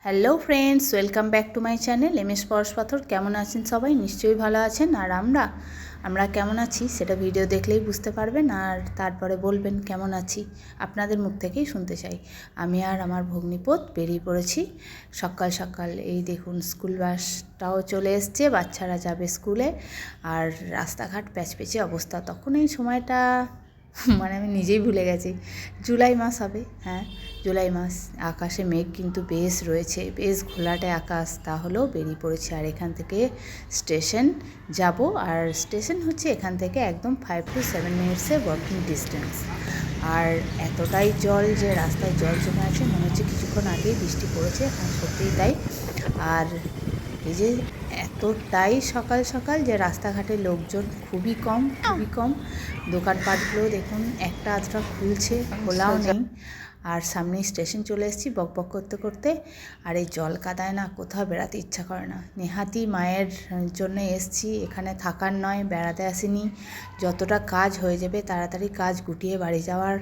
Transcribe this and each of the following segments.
Hello friends, welcome back to my channel MS পরশ পাথর। কেমন আছেন সবাই? নিশ্চয়ই ভালো আছেন। আর আমরা কেমন আছি সেটা ভিডিও দেখলেই বুঝতে পারবেন, আর তারপরে বলবেন কেমন আছি। আপনাদের মুখ থেকেই শুনতে চাই। আমি আর আমার ভগ্নিপত বেরিয়ে পড়েছি সকাল সকাল। এই দেখুন, স্কুল বাসটাও চলে এসছে, বাচ্চারা যাবে স্কুলে। আর রাস্তাঘাট প্যাচপ্যাচে অবস্থা। তখন এই সময়টা আমি নিজেই ভুলে গেছি, জুলাই মাস হবে। হ্যাঁ, জুলাই মাস। আকাশে মেঘ কিন্তু বেশ রয়েছে, বেশ ঘোলাটে আকাশ। তাহলেও বেরিয়ে পড়েছি। আর এখান থেকে স্টেশন যাব। আর স্টেশন হচ্ছে এখান থেকে একদম 5 to 7 মিনিটসের ওয়াকিং ডিস্টেন্স। আর এতটাই জল যে রাস্তায় জল জমে আছে, মনে হচ্ছে কিছুক্ষণ আগেই বৃষ্টি পড়েছে। হ্যাঁ, সত্যিই তাই। আর এই যে এতটাই সকাল সকাল যে রাস্তাঘাটে লোকজন খুবই কম। দোকানপাটগুলো দেখুন একটা আধটা খুলছে, খোলাও নেই। আর সামনে স্টেশন চলে এসেছি বকবক করতে করতে। আর এই জল কাদায় না কোথাও বেড়াতে ইচ্ছা করে না। নেহাতি মায়ের জন্য এসেছি, এখানে থাকার নয়, বেড়াতে আসিনি। যতটা কাজ হয়ে যাবে তাড়াতাড়ি কাজ গুটিয়ে বাড়ি যাওয়ার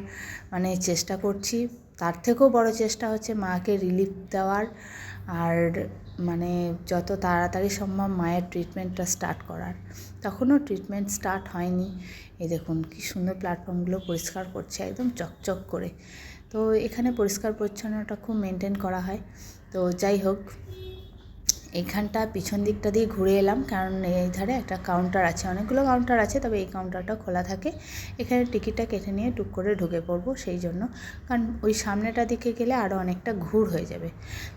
চেষ্টা করছি। তার থেকেও বড় চেষ্টা হচ্ছে মাকে রিলিফ দেওয়ার। আর যত তাড়াতাড়ি সম্ভব মায়ের ট্রিটমেন্টটা স্টার্ট করার। তখনও ট্রিটমেন্ট স্টার্ট হয়নি। এই দেখুন কি সুন্দর প্ল্যাটফর্মগুলো পরিষ্কার করছে একদম চকচক করে। তো এখানে পরিষ্কার পরিচ্ছন্নতা খুব মেনটেন করা হয়। তো যাই হোক, এইখানটা পিছন দিকটা দিয়ে ঘুরে এলাম, কারণ এই ধারে একটা কাউন্টার আছে। অনেকগুলো কাউন্টার আছে, তবে এই কাউন্টারটা খোলা থাকে। এখানে টিকিটটা কেটে নিয়ে টুক করে ঢুকে পড়বো সেই জন্য। কারণ ওই সামনেটা দিকে গেলে আরও অনেকটা ঘুর হয়ে যাবে।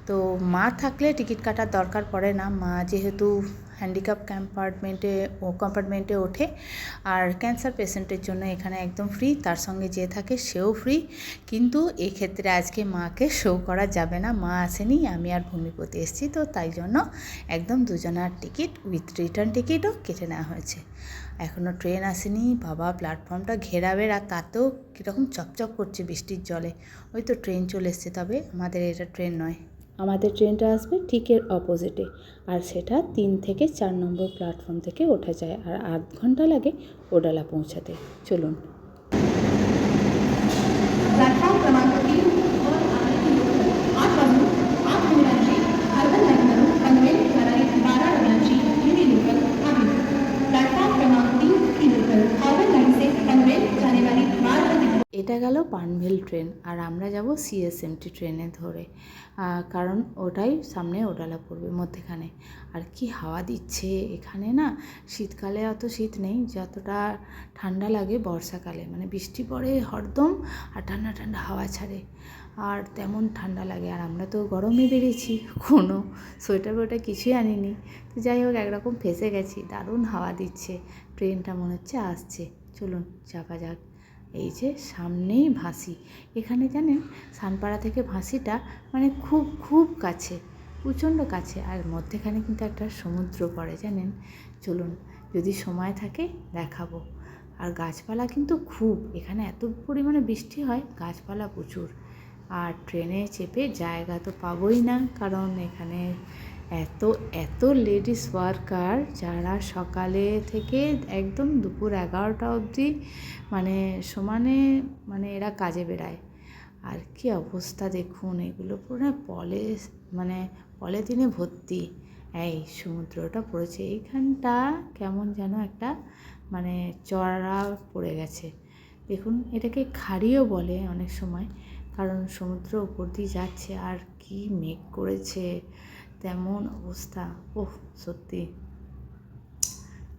তো মা থাকলে টিকিট কাটার দরকার পড়ে না। মা যেহেতু হ্যান্ডিক্যাপ কম্পার্টমেন্টে ওঠে। আর ক্যান্সার পেশেন্টের জন্য এখানে একদম ফ্রি। তার সঙ্গে যে থাকে সেও ফ্রি। কিন্তু এক্ষেত্রে আজকে মাকে শো করা যাবে না। মা আসেনি, আমি আর ভূমিপতি এসেছি। তো তাই জন্য একদম দুজনার টিকিট উইথ রিটার্ন টিকিটও কেটে নেওয়া হয়েছে। এখনও ট্রেন আসেনি। বাবা, প্ল্যাটফর্মটা ঘেরাবের, আর তাতেও কীরকম চকচক করছে বৃষ্টির জলে। ওই তো ট্রেন চলে এসছে, তবে আমাদের এটা ট্রেন নয়। আমাদের ট্রেনটা আসবে ঠিক এর অপোজিটে। আর সেটা 3 থেকে 4 নম্বর প্ল্যাটফর্ম থেকে ওঠা যায়। আর আধ ঘন্টা লাগে ওডালা পৌঁছাতে। চলুন। प्लेटफॉर्म क्रमांक 3 और आने की लोकल 8 वाजून 8 मिनिटांची अर्बन लाईन पनवेल वराई 12 डब्ल्यांची हिंदी लोकल आली। प्लेटफॉर्म क्रमांक 3 की लोकल अर्बन लाइन से पनवेल जाने वाली 12 बजे। এটা গেল পানভেল ট্রেন। আর আমরা যাব সিএসএমটি ট্রেনে ধরে, কারণ ওটাই সামনে ওডালা পড়বে মধ্যেখানে। আর কি হাওয়া দিচ্ছে এখানে না। শীতকালে অত শীত নেই যতটা ঠান্ডা লাগে বর্ষাকালে। বৃষ্টি পড়ে হরদম, আর ঠান্ডা ঠান্ডা হাওয়া ছাড়ে, আর তেমন ঠান্ডা লাগে। আর আমরা তো গরমে বেরিয়েছি, কোনো সোয়েটার কিছুই আনিনি। তো যাই হোক, একরকম ফেঁসে গেছি। দারুণ হাওয়া দিচ্ছে। ট্রেনটা মনে হচ্ছে আসছে। চলুন চাপা যাক। এই যে সামনেই ভাসি। এখানে জানেন, সানপাড়া থেকে ভাসিটা খুব খুব কাছে, প্রচণ্ড কাছে। আর মধ্যেখানে কিন্তু একটা সমুদ্র পড়ে, জানেন। চলুন, যদি সময় থাকে দেখাবো। আর গাছপালা কিন্তু খুব, এখানে এত পরিমাণে বৃষ্টি হয়, গাছপালা প্রচুর। আর ট্রেনে চেপে জায়গা তো পাবোই না, কারণ এখানে এত এত লেডিস ওয়ার্কার, যারা সকালে থেকে একদম দুপুর 11টা অবধি সমানে এরা কাজে বেরায়। আর কি অবস্থা দেখুন, এগুলো পুরো পলিথিনে ভর্তি। এই সমুদ্রটা পড়েছে এইখানটা, কেমন যেন একটা চড়া পড়ে গেছে। দেখুন, এটাকে খাড়িও বলে অনেক সময়, কারণ সমুদ্র উপর দিয়ে যাচ্ছে। আর কি মেঘ করেছে, তেমন অবস্থা। ওহ, সত্যি।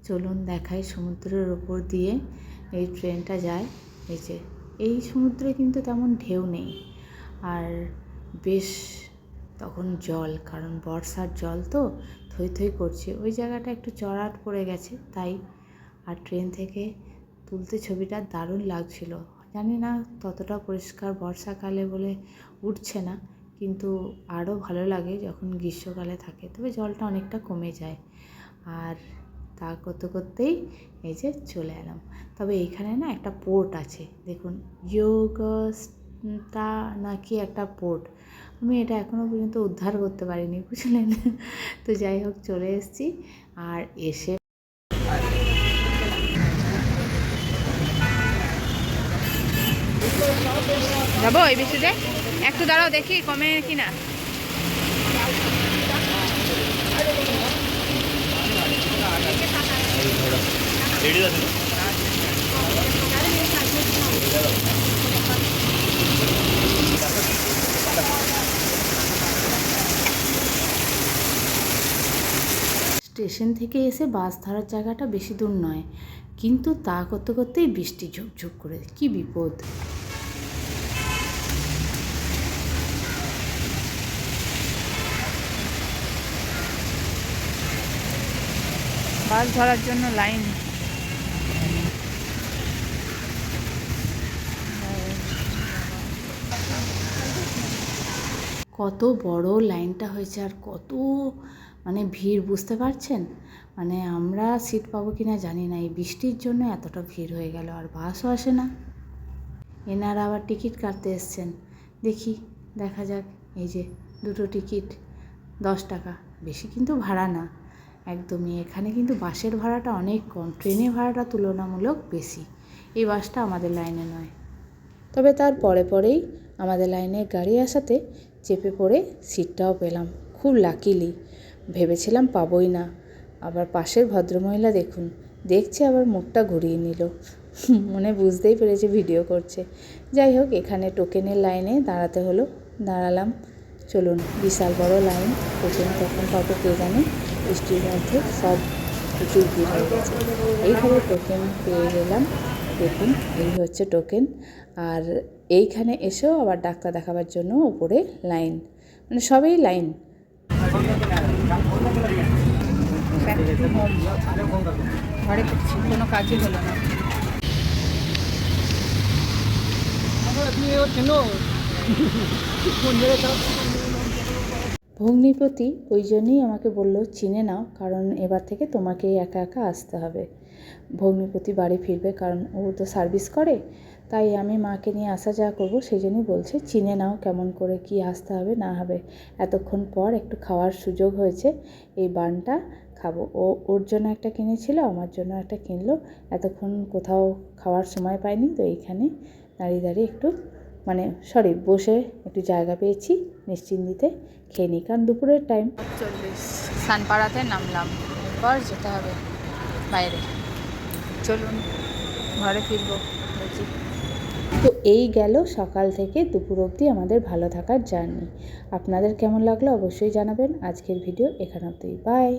চলুন দেখাই, সমুদ্রের ওপর দিয়ে এই ট্রেনটা যায়। এই যে এই সমুদ্রে কিন্তু তেমন ঢেউ নেই। আর বেশ তখন জল, কারণ বর্ষার জল তো থই থই করছে। ওই জায়গাটা একটু চড়াট পড়ে গেছে তাই। আর ট্রেন থেকে তুলতে ছবিটা দারুণ লাগছিল। জানি না ততটা পরিষ্কার বর্ষাকালে বলে উঠছে না, কিন্তু আরও ভালো লাগে যখন গ্রীষ্মকালে থাকে। তবে জলটা অনেকটা কমে যায়। আর তা করতে করতেই এই যে চলে এলাম। তবে এইখানে না একটা পোর্ট আছে, দেখুন, ইয়োগস্টা নাকি একটা পোর্ট। আমি এটা এখনও পর্যন্ত উদ্ধার করতে পারিনি, বুঝলেন। তো যাই হোক, চলে এসেছি। আর এসে যাবো এই বৃষ্টিতে। একটু দাঁড়াও, দেখি কমে কিনা। স্টেশন থেকে এসে বাস ধরার জায়গাটা বেশি দূর নয়, কিন্তু তা করতে করতেই বৃষ্টি ঝুপঝুপ করে, কি বিপদ। বাস ধরার জন্য লাইন। কত বড় লাইনটা হয়েছে আর কত মানে ভিড়, বুঝতে পারছেন? মানে আমরা সিট পাবো কিনা জানি না, এই বৃষ্টির জন্য এতটা ভিড় হয়ে গেল, আর বাসও আসে না। এনারা আবার টিকিট কাটতে এসছেন, দেখা যাক। এই যে দুটো টিকিট 10 টাকা, বেশি কিন্তু ভাড়া না একদমই। এখানে কিন্তু বাসের ভাড়াটা অনেক কম, ট্রেনের ভাড়াটা তুলনামূলক বেশি। এই বাসটা আমাদের লাইনে নয়, তবে তার পরেই আমাদের লাইনে গাড়ি আসাতে চেপে পড়ে সিটটাও পেলাম, খুব লাকিলি। ভেবেছিলাম পাবোই না। আবার পাশের ভদ্রমহিলা দেখছে আবার মুখটা ঘুরিয়ে নিল, মনে বুঝতেই পেরেছে ভিডিও করছে। যাই হোক, এখানে টোকেনের লাইনে দাঁড়াতে হলো, দাঁড়ালাম। চলুন, বিশাল বড় লাইন, টোকেন কখন পাবো কে জানে, বৃষ্টির মধ্যে সব প্রচুর ভিড় হয়ে গেছে। এইভাবে টোকেন পেয়ে গেলাম। দেখুন, এই হচ্ছে টোকেন। আর এইখানে এসেও আবার ডাক্তার দেখাবার জন্য উপরে লাইন, মানে সবই লাইন। ঘরে করছি, কোনো কাজই হলো না। ভগ্নিপতি ওই জন্যই আমাকে বললো চিনে নাও, কারণ এবার থেকে তোমাকেই একা একা আসতে হবে। ভগ্নিপতি বাড়ি ফিরবে, কারণ ও তো সার্ভিস করে, তাই আমি মাকে নিয়ে আসা যাওয়া করবো, সেই জন্যই বলছে চিনে নাও কেমন করে কি আসতে হবে না হবে। এতক্ষণ পর একটু খাওয়ার সুযোগ হয়েছে, এই বানটা খাবো। ওর জন্য একটা কিনেছিল, আমার জন্য একটা কিনলো। এতক্ষণ কোথাও খাওয়ার সময় পাইনি, তো এইখানে দাঁড়িয়ে একটু বসে একটু জায়গা পেয়েছি, নিশ্চিন্তিতে খেয়ে নিই, কারণ দুপুরের টাইম। 40 সানপাড়াতে নামলাম, এরপর যেতে হবে বাইরে। চলুন ঘরে ফিরবো। তো এই গেল সকাল থেকে দুপুর অবধি আমাদের ভালো থাকার জার্নি। আপনাদের কেমন লাগলো অবশ্যই জানাবেন। আজকের ভিডিও এখান অবধি, বাই।